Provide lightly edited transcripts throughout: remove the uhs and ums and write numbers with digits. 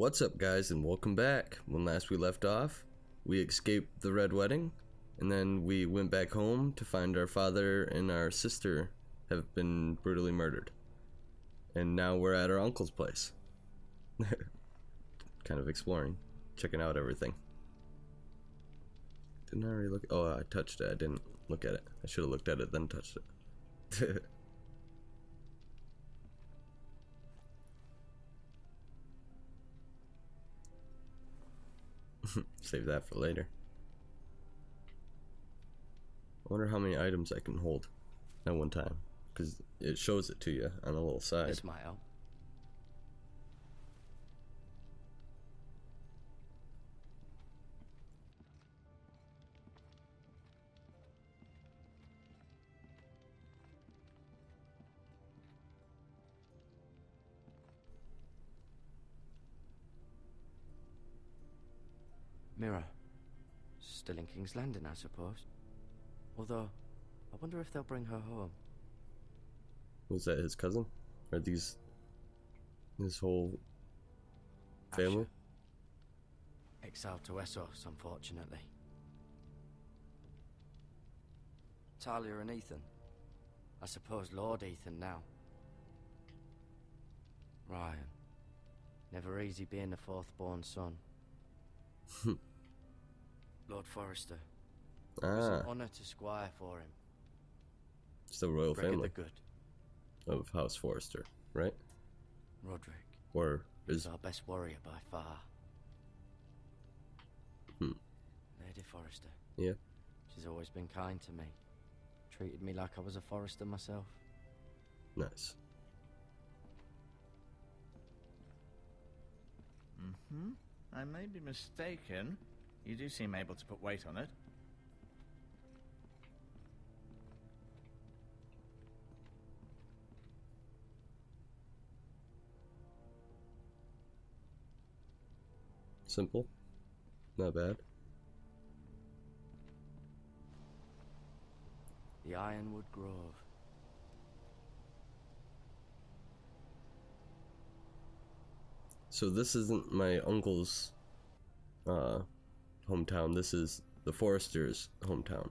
What's up, guys, and welcome back. When last we left off, we escaped the Red Wedding, and then we went back home to find our father and our sister have been brutally murdered. And now we're at our uncle's place. Kind of exploring, checking out everything. Didn't I already look? Oh, I touched it. I didn't look at it. I should have looked at it, then touched it. Save that for later. I wonder how many items I can hold at one time, because it shows it to you on a little side. This might help. Mirror. Still in King's Landing, I suppose. Although, I wonder if they'll bring her home. Was that his cousin? Or his whole family? Asher. Exiled to Essos, unfortunately. Talia and Ethan. I suppose Lord Ethan now. Ryan. Never easy being the fourth-born son. Lord Forrester. It was an honor to squire for him. It's the royal family the good. of House Forrester, right? Roderick. Or is our best warrior by far. Lady Forrester. Yeah. She's always been kind to me. Treated me like I was a Forrester myself. Nice. I may be mistaken. You do seem able to put weight on it. Simple. Not bad. The Ironwood Grove. So this isn't my uncle's hometown. This is the Forrester's hometown.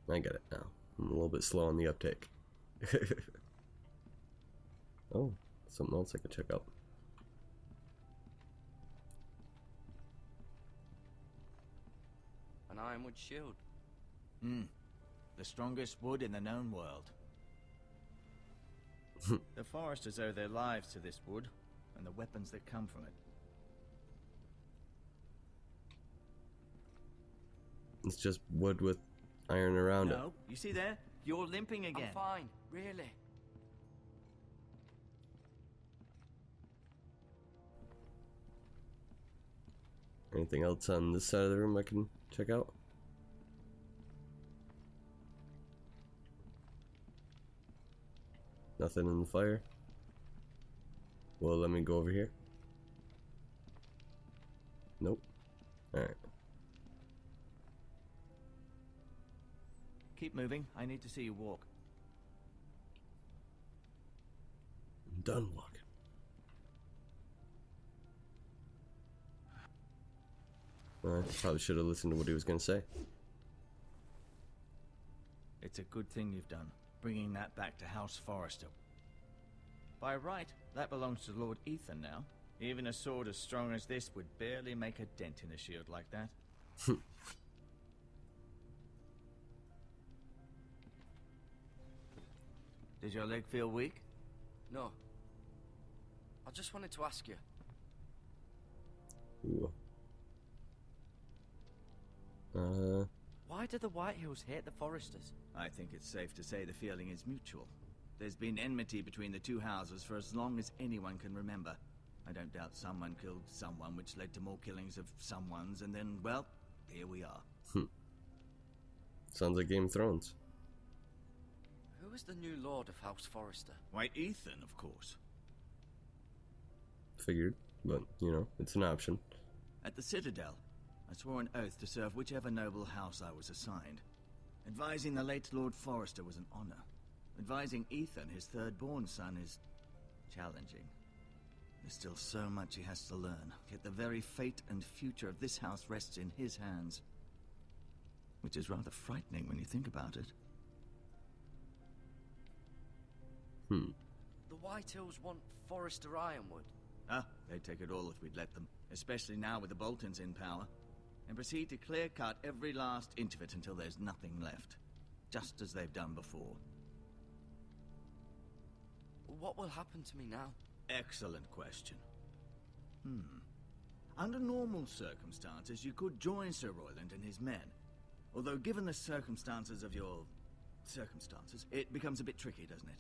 I get it now. I'm a little bit slow on the uptake. Oh, something else I could check out. An ironwood shield. The strongest wood in the known world. The Foresters owe their lives to this wood, and the weapons that come from it. It's just wood with iron around it. No, you see there? You're limping again. I'm fine, really. Anything else on this side of the room I can check out? Nothing in the fire. Well, let me go over here. Nope. Alright. Keep moving. I need to see you walk. I'm done walking. I probably should have listened to what he was going to say. It's a good thing you've done, bringing that back to House Forrester. By right, that belongs to Lord Ethan now. Even a sword as strong as this would barely make a dent in a shield like that. Does your leg feel weak? No. I just wanted to ask you. Ooh. Why do the Whitehills hate the Forresters? I think it's safe to say the feeling is mutual. There's been enmity between the two houses for as long as anyone can remember. I don't doubt someone killed someone, which led to more killings of someones, and then, well, here we are. Sounds like Game of Thrones. Who is the new Lord of House Forrester? Why, Ethan, of course. Figured, but, you know, it's an option. At the Citadel, I swore an oath to serve whichever noble house I was assigned. Advising the late Lord Forrester was an honor. Advising Ethan, his third-born son, is challenging. There's still so much he has to learn, yet the very fate and future of this house rests in his hands. Which is rather frightening when you think about it. The White Hills want Forrester Ironwood. Ah, they'd take it all if we'd let them. Especially now with the Boltons in power. And proceed to clear-cut every last inch of it until there's nothing left. Just as they've done before. What will happen to me now? Excellent question. Under normal circumstances, you could join Sir Royland and his men. Although given the circumstances of your... circumstances, it becomes a bit tricky, doesn't it?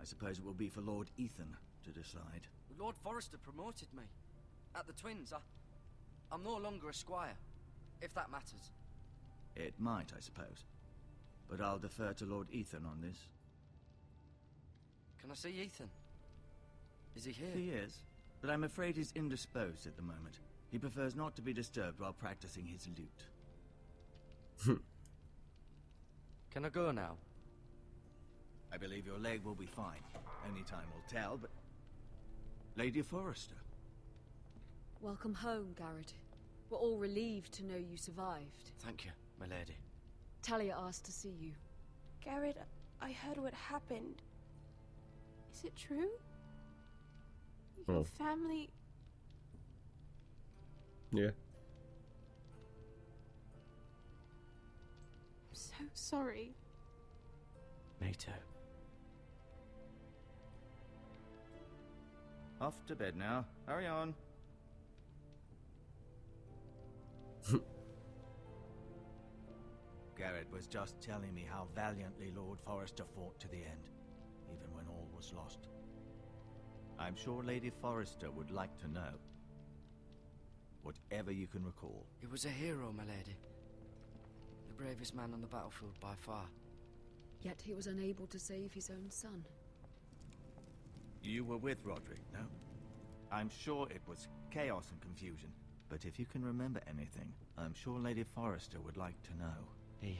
I suppose it will be for Lord Ethan to decide. Lord Forrester promoted me. At the Twins, I'm no longer a squire, if that matters. It might, I suppose. But I'll defer to Lord Ethan on this. Can I see Ethan? Is he here? He is, but I'm afraid he's indisposed at the moment. He prefers not to be disturbed while practicing his lute. Can I go now? I believe your leg will be fine. Only time will tell, but... Lady Forrester. Welcome home, Garrett. We're all relieved to know you survived. Thank you, my lady. Talia asked to see you. Garrett, I heard what happened. Is it true? Your family... Yeah. I'm so sorry. Me too. Off to bed now. Hurry on. Garrett was just telling me how valiantly Lord Forrester fought to the end, even when all was lost. I'm sure Lady Forrester would like to know. Whatever you can recall. He was a hero, my lady. The bravest man on the battlefield by far. Yet he was unable to save his own son. You were with Roderick, no? I'm sure it was chaos and confusion. But if you can remember anything, I'm sure Lady Forrester would like to know. He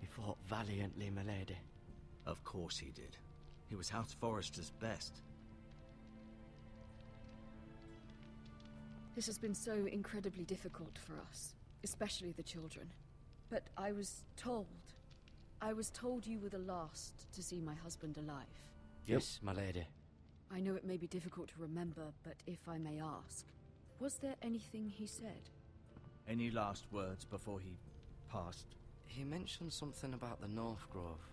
fought valiantly, my lady. Of course he did. He was House Forrester's best. This has been so incredibly difficult for us, especially the children. But I was told you were the last to see my husband alive. Yes, my lady. I know it may be difficult to remember, but if I may ask, was there anything he said? Any last words before he passed? He mentioned something about the North Grove.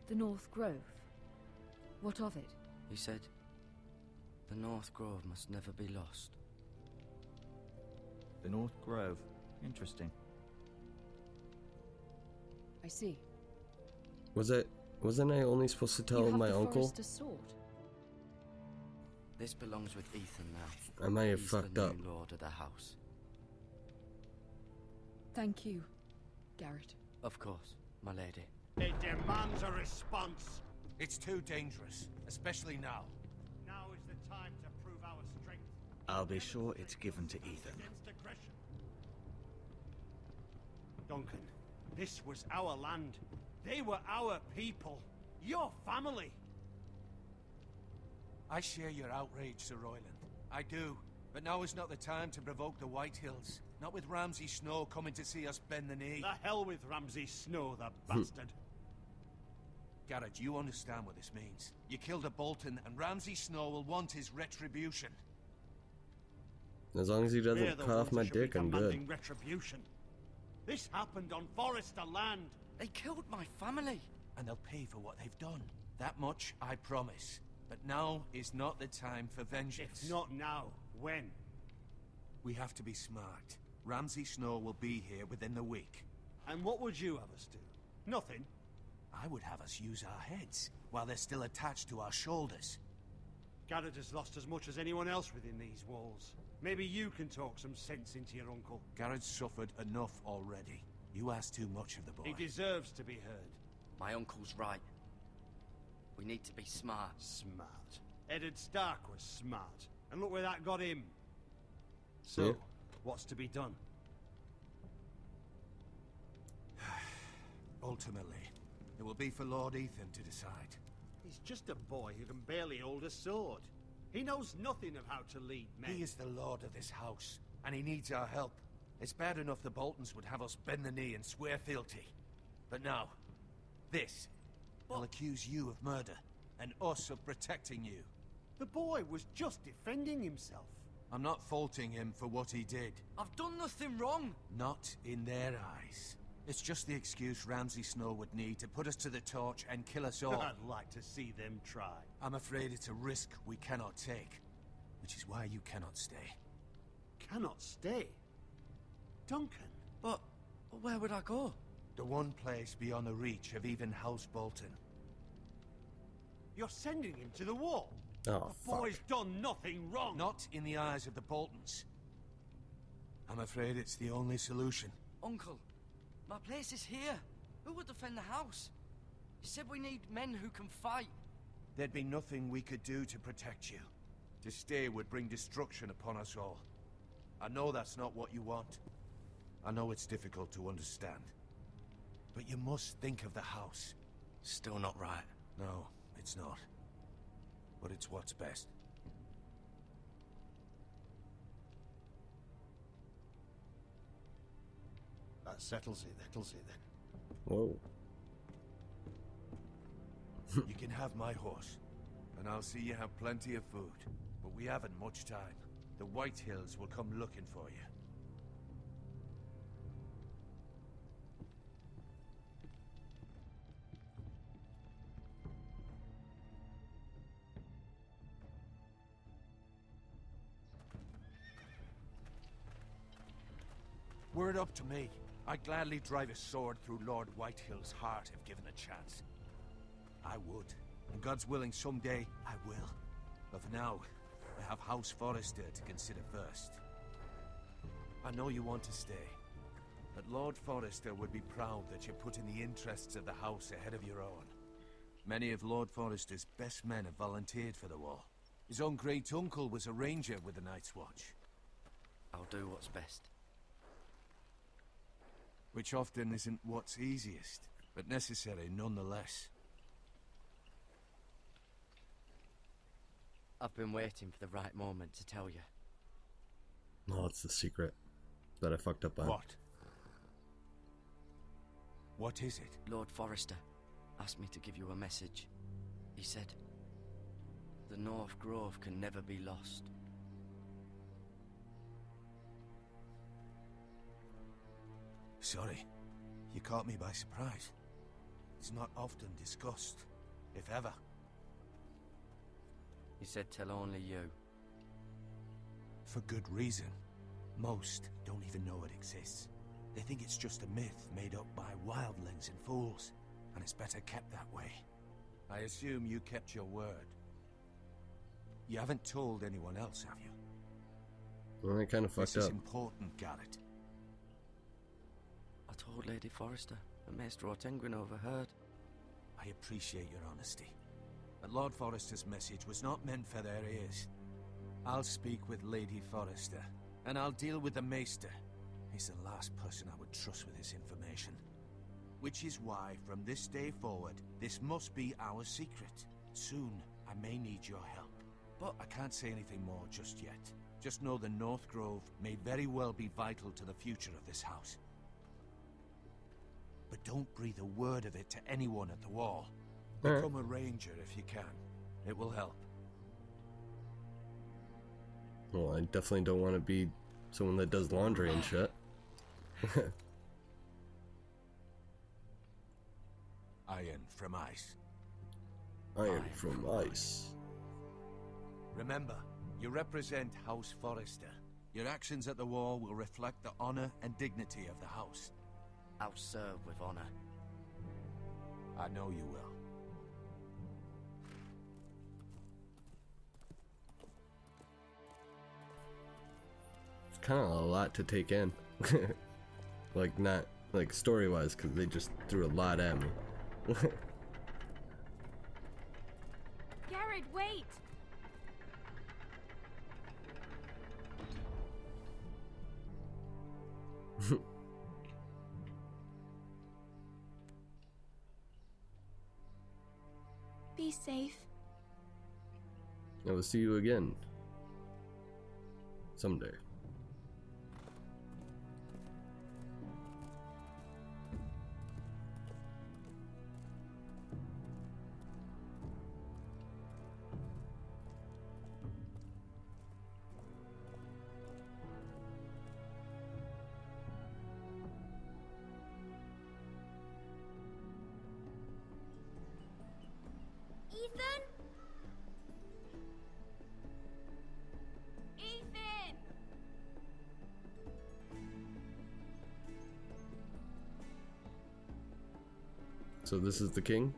The North Grove? What of it? He said, the North Grove must never be lost. The North Grove. Interesting. I see. Wasn't I only supposed to tell You have my the uncle? Forrester's sword. This belongs with Ethan now. I might have He's fucked the up. new lord of the house. Thank you, Garrett. Of course, my lady. It demands a response. It's too dangerous, especially now. Now is the time to prove our strength. I'll be sure it's given to Ethan. Against aggression. Duncan, this was our land. They were our people. Your family. I share your outrage, Sir Royland. I do. But now is not the time to provoke the White Hills. Not with Ramsay Snow coming to see us bend the knee. The hell with Ramsay Snow, the bastard. Garrett, you understand what this means. You killed a Bolton, and Ramsay Snow will want his retribution. As long as he They're doesn't the cut off ones my who should be dick, I'm demanding good. retribution. This happened on Forrester land. They killed my family. And they'll pay for what they've done. That much, I promise. But now is not the time for vengeance. If not now, when? We have to be smart. Ramsay Snow will be here within the week. And what would you have us do? Nothing. I would have us use our heads, while they're still attached to our shoulders. Garrett has lost as much as anyone else within these walls. Maybe you can talk some sense into your uncle. Garrett's suffered enough already. You ask too much of the boy. He deserves to be heard. My uncle's right. We need to be smart. Smart. Eddard Stark was smart. And look where that got him. So, Yeah. what's to be done? Ultimately, it will be for Lord Ethan to decide. He's just a boy who can barely hold a sword. He knows nothing of how to lead men. He is the lord of this house, and he needs our help. It's bad enough the Boltons would have us bend the knee and swear fealty. But now, this. They'll accuse you of murder, and us of protecting you. The boy was just defending himself. I'm not faulting him for what he did. I've done nothing wrong. Not in their eyes. It's just the excuse Ramsay Snow would need to put us to the torch and kill us all. I'd like to see them try. I'm afraid it's a risk we cannot take, which is why you cannot stay. Cannot stay? Duncan. But where would I go? The one place beyond the reach of even House Bolton. You're sending him to the wall. Oh, The boy's done nothing wrong. Not in the eyes of the Boltons. I'm afraid it's the only solution. Uncle, my place is here. Who would defend the house? You said we need men who can fight. There'd be nothing we could do to protect you. To stay would bring destruction upon us all. I know that's not what you want. I know it's difficult to understand. But you must think of the house. Still not right. No, it's not. But it's what's best. That settles it then. Whoa. You can have my horse, and I'll see you have plenty of food. But we haven't much time. The White Hills will come looking for you. Were it up to me, I'd gladly drive a sword through Lord Whitehill's heart if given a chance. I would. And God's willing, someday I will. But for now, I have House Forrester to consider first. I know you want to stay, but Lord Forrester would be proud that you're putting the interests of the house ahead of your own. Many of Lord Forrester's best men have volunteered for the war. His own great-uncle was a ranger with the Night's Watch. I'll do what's best. Which often isn't what's easiest, but necessary nonetheless. I've been waiting for the right moment to tell you. No, it's the secret that I fucked up on. What? What is it? Lord Forrester asked me to give you a message. He said, the North Grove can never be lost. Sorry, you caught me by surprise. It's not often discussed, if ever. He said tell only you. For good reason. Most don't even know it exists. They think it's just a myth made up by wildlings and fools, and it's better kept that way. I assume you kept your word. You haven't told anyone else, have you? Well, I kind of fucked This is up. important, Garrett. I told Lady Forrester, but Maester Ortenguin overheard. I appreciate your honesty. But Lord Forrester's message was not meant for their ears. I'll speak with Lady Forrester, and I'll deal with the Maester. He's the last person I would trust with this information. Which is why, from this day forward, this must be our secret. Soon, I may need your help. But I can't say anything more just yet. Just know the North Grove may very well be vital to the future of this house. But don't breathe a word of it to anyone at the wall. Become a ranger if you can. It will help. Well, I definitely don't want to be someone that does laundry and shit. Iron from ice. Iron from ice. Remember, you represent House Forrester. Your actions at the wall will reflect the honor and dignity of the house. I'll serve with honor. I know you will. It's kind of a lot to take in. Like, not, like, story-wise, because they just threw a lot at me. Garrett, wait! Be safe. I will see you again. Someday. Ethan? Ethan! So this is the king?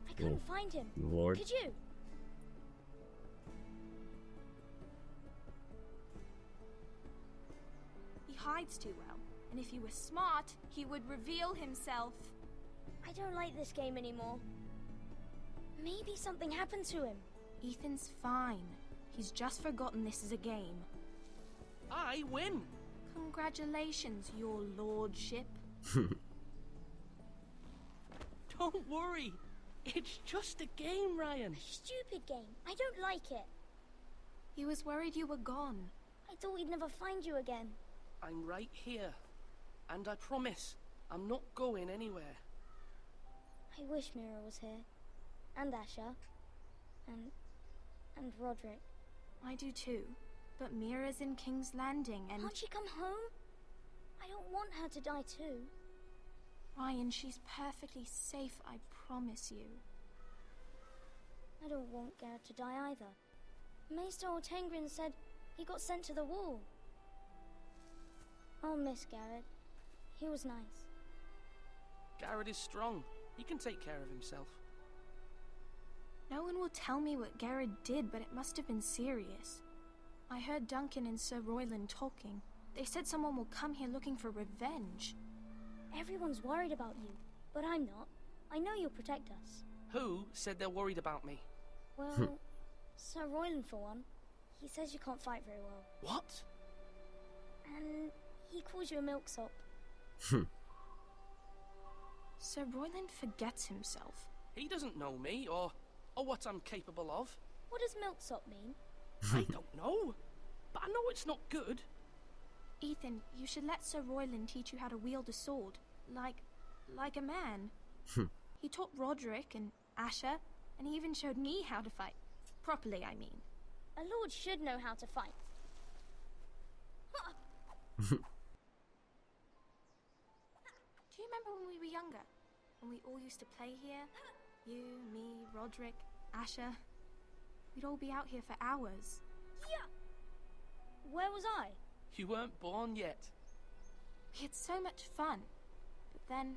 I couldn't find him. Lord. Could you? He hides too well, and if he were smart, he would reveal himself. I don't like this game anymore. Maybe something happened to him. Ethan's fine. He's just forgotten this is a game. I win! Congratulations, your lordship. Don't worry. It's just a game, Ryan. A stupid game. I don't like it. He was worried you were gone. I thought we'd never find you again. I'm right here. And I promise, I'm not going anywhere. I wish Mira was here. And Asher. And Roderick. I do too. But Mira's in King's Landing and... Can't she come home? I don't want her to die too. Ryan, she's perfectly safe, I promise you. I don't want Garrett to die either. Maester Ortengrin said he got sent to the wall. I'll miss Garrett. He was nice. Garrett is strong. He can take care of himself. No one will tell me what Garrett did, but it must have been serious. I heard Duncan and Sir Royland talking. They said someone will come here looking for revenge. Everyone's worried about you, but I'm not. I know you'll protect us. Who said they're worried about me? Well, Sir Royland for one. He says you can't fight very well. What? And he calls you a milksop. Sir Royland forgets himself. He doesn't know me or what I'm capable of. What does milksop mean? I don't know, but I know it's not good. Ethan, you should let Sir Royland teach you how to wield a sword. Like a man. He taught Roderick and Asher, and he even showed me how to fight. Properly, I mean. A lord should know how to fight. Do you remember when we were younger? When we all used to play here? You, me, Roderick, Asher. We'd all be out here for hours. Yeah. Where was I? You weren't born yet. We had so much fun. But then,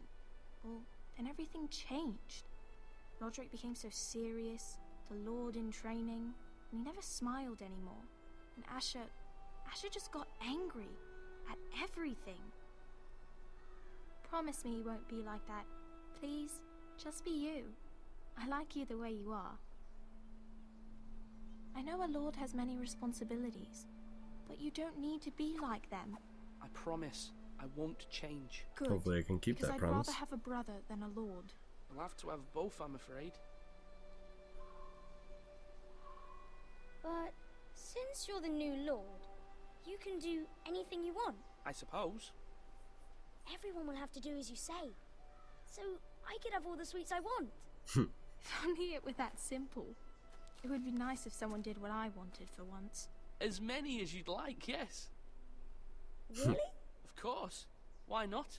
well, then everything changed. Roderick became so serious, the Lord in training, and he never smiled anymore. And Asher just got angry at everything. Promise me you won't be like that. Please, just be you. I like you the way you are. I know a lord has many responsibilities, but you don't need to be like them. I promise I won't change. Good. Hopefully I can keep because that I'd promise. rather have a brother than a lord. I'll have to have both, I'm afraid. But since you're the new lord, you can do anything you want. I suppose. Everyone will have to do as you say. So I could have all the sweets I want. If only it were that simple. It would be nice if someone did what I wanted for once. As many as you'd like, yes. Really? Of course. Why not?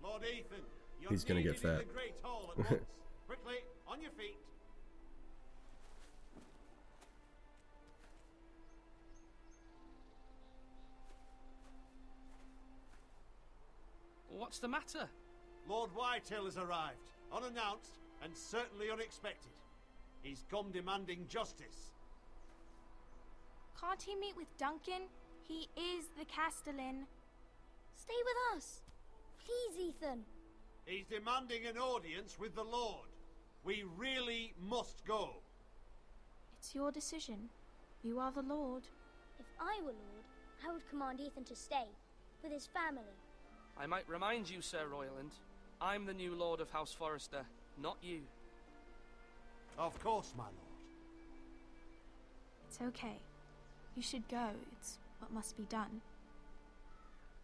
Lord Ethan, you're He's gonna get needed in fat. the Great Hall at once. Quickly, on your feet. What's the matter? Lord Whitehill has arrived, unannounced and certainly unexpected. He's come demanding justice. Can't he meet with Duncan? He is the Castellan. Stay with us. Please, Ethan. He's demanding an audience with the Lord. We really must go. It's your decision. You are the Lord. If I were lord, I would command Ethan to stay, with his family. I might remind you, Sir Royland, I'm the new Lord of House Forrester, not you. Of course, my lord. It's okay. You should go. It's what must be done.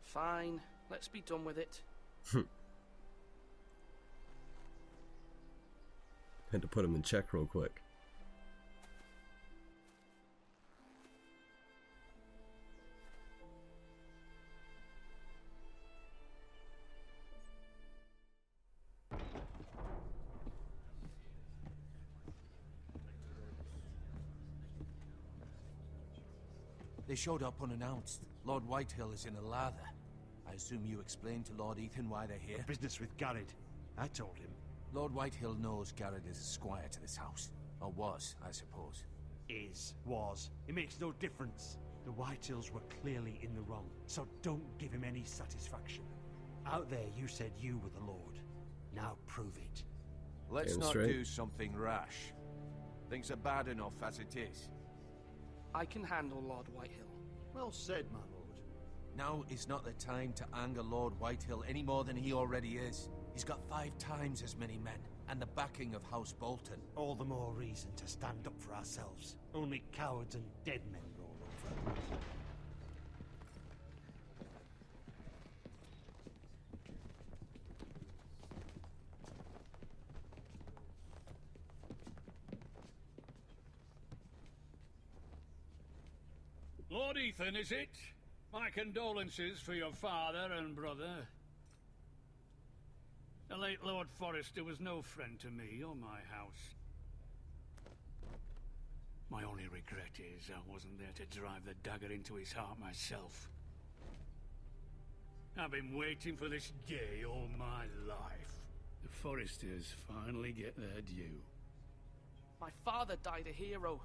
Fine, let's be done with it. Had to put him in check real quick. They showed up unannounced. Lord Whitehill is in a lather. I assume you explained to Lord Ethan why they're here? Business with Garrett. I told him. Lord Whitehill knows Garrett is a squire to this house. Or was, I suppose. Was. It makes no difference. The Whitehills were clearly in the wrong, so don't give him any satisfaction. Out there you said you were the Lord. Now prove it. Let's Damn not straight. do something rash. Things are bad enough as it is. I can handle Lord Whitehill. Well said, my lord. Now is not the time to anger Lord Whitehill any more than he already is. He's got 5 times as many men, and the backing of House Bolton. All the more reason to stand up for ourselves. Only cowards and dead men roll over. Lord Ethan, is it? My condolences for your father and brother. The late Lord Forrester was no friend to me or my house. My only regret is I wasn't there to drive the dagger into his heart myself. I've been waiting for this day all my life. The Forresters finally get their due. My father died a hero,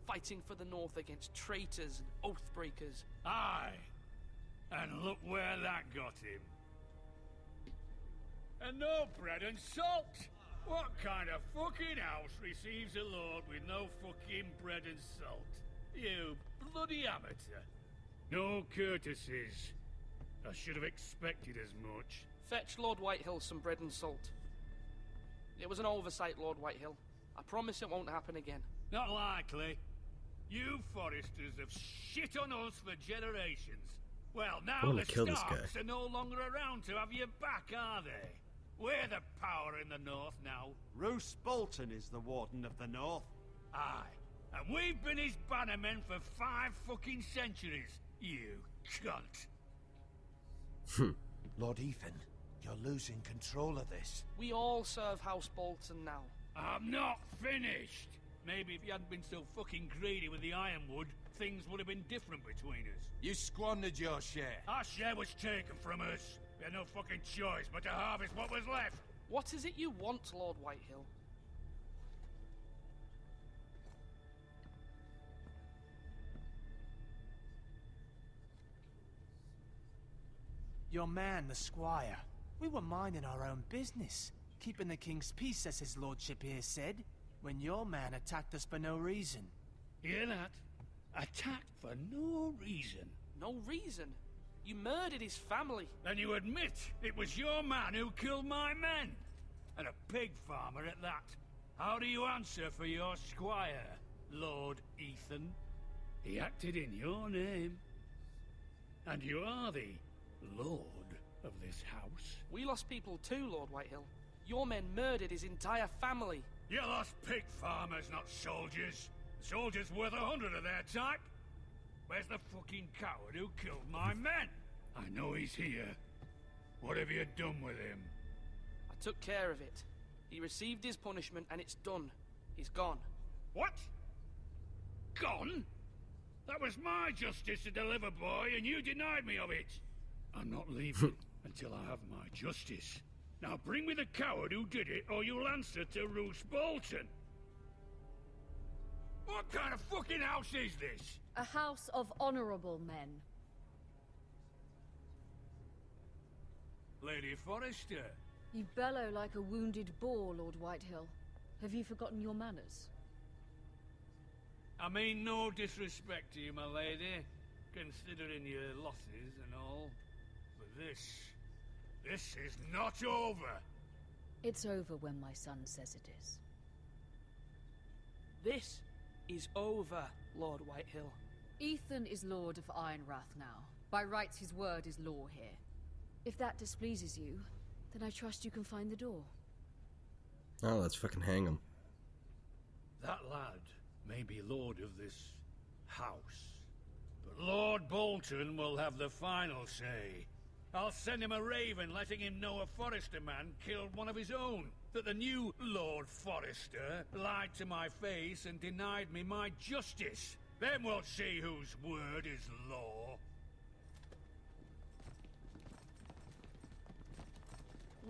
fighting for the North against traitors and oathbreakers. Aye, and look where that got him. And no bread and salt! What kind of fucking house receives a lord with no fucking bread and salt? You bloody amateur. No courtesies. I should have expected as much. Fetch Lord Whitehill some bread and salt. It was an oversight, Lord Whitehill. I promise it won't happen again. Not likely. You Forresters have shit on us for generations. Well, I now wanna the kill this Starks guy. are no longer around to have you back, are they? We're the power in the North now. Roose Bolton is the Warden of the North. Aye. And we've been his bannermen for 5 fucking centuries. You cunt. Lord Ethan, you're losing control of this. We all serve House Bolton now. I'm not finished. Maybe if you hadn't been so fucking greedy with the ironwood, things would have been different between us. You squandered your share. Our share was taken from us. We had no fucking choice but to harvest what was left. What is it you want, Lord Whitehill? Your man, the squire. We were minding our own business, keeping the king's peace, as his lordship here said, when your man attacked us for no reason. Hear that? Attacked for no reason. No reason. You murdered his family. Then you admit it was your man who killed my men. And a pig farmer at that. How do you answer for your squire, Lord Ethan? He acted in your name. And you are the Lord of this house. We lost people too, Lord Whitehill. Your men murdered his entire family. You lost pig farmers, not soldiers. Soldiers worth 100 of their type. Where's the fucking coward who killed my men? I know he's here. What have you done with him? I took care of it. He received his punishment and it's done. He's gone. What? Gone? That was my justice to deliver, boy, and you denied me of it. I'm not leaving until I have my justice. Now bring me the coward who did it, or you'll answer to Roose Bolton. What kind of fucking house is this? A house of honorable men. Lady Forrester. You bellow like a wounded boar, Lord Whitehill. Have you forgotten your manners? I mean no disrespect to you, my lady, considering your losses and all. But this is not over. It's over when my son says it is. This is over, Lord Whitehill. Ethan is Lord of Ironrath now. By rights, his word is law here. If that displeases you, then I trust you can find the door. Oh, let's fucking hang him. That lad may be lord of this house, but Lord Bolton will have the final say. I'll send him a raven letting him know a Forrester man killed one of his own. That the new Lord Forrester lied to my face and denied me my justice. Then we'll see whose word is law.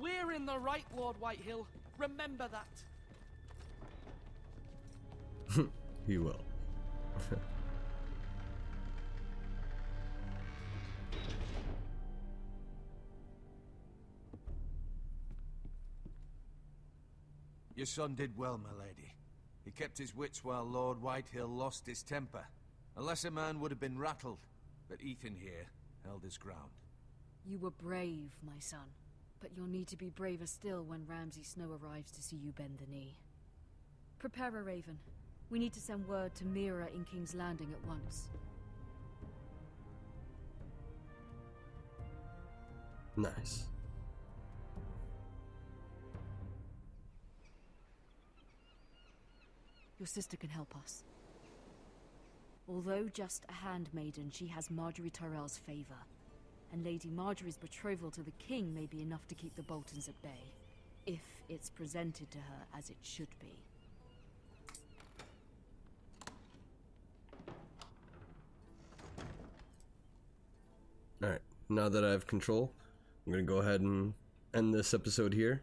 We're in the right, Lord Whitehill. Remember that. He will. Your son did well, my lady. He kept his wits while Lord Whitehill lost his temper. A lesser man would have been rattled, but Ethan here held his ground. You were brave, my son. But you'll need to be braver still when Ramsay Snow arrives to see you bend the knee. Prepare a raven. We need to send word to Mira in King's Landing at once. Nice. Your sister can help us. Although just a handmaiden, she has Marjorie Tyrell's favor. And Lady Marjorie's betrothal to the king may be enough to keep the Boltons at bay. If it's presented to her as it should be. Alright, now that I have control, I'm gonna go ahead and end this episode here.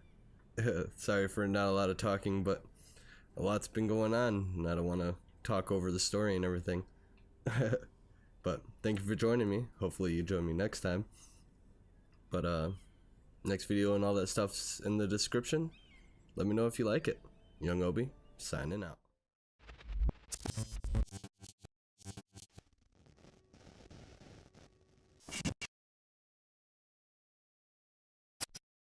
Sorry for not a lot of talking, but a lot's been going on, and I don't want to talk over the story and everything. But thank you for joining me. Hopefully you join me next time. But next video and all that stuff's in the description. Let me know if you like it. Young Obi, signing out.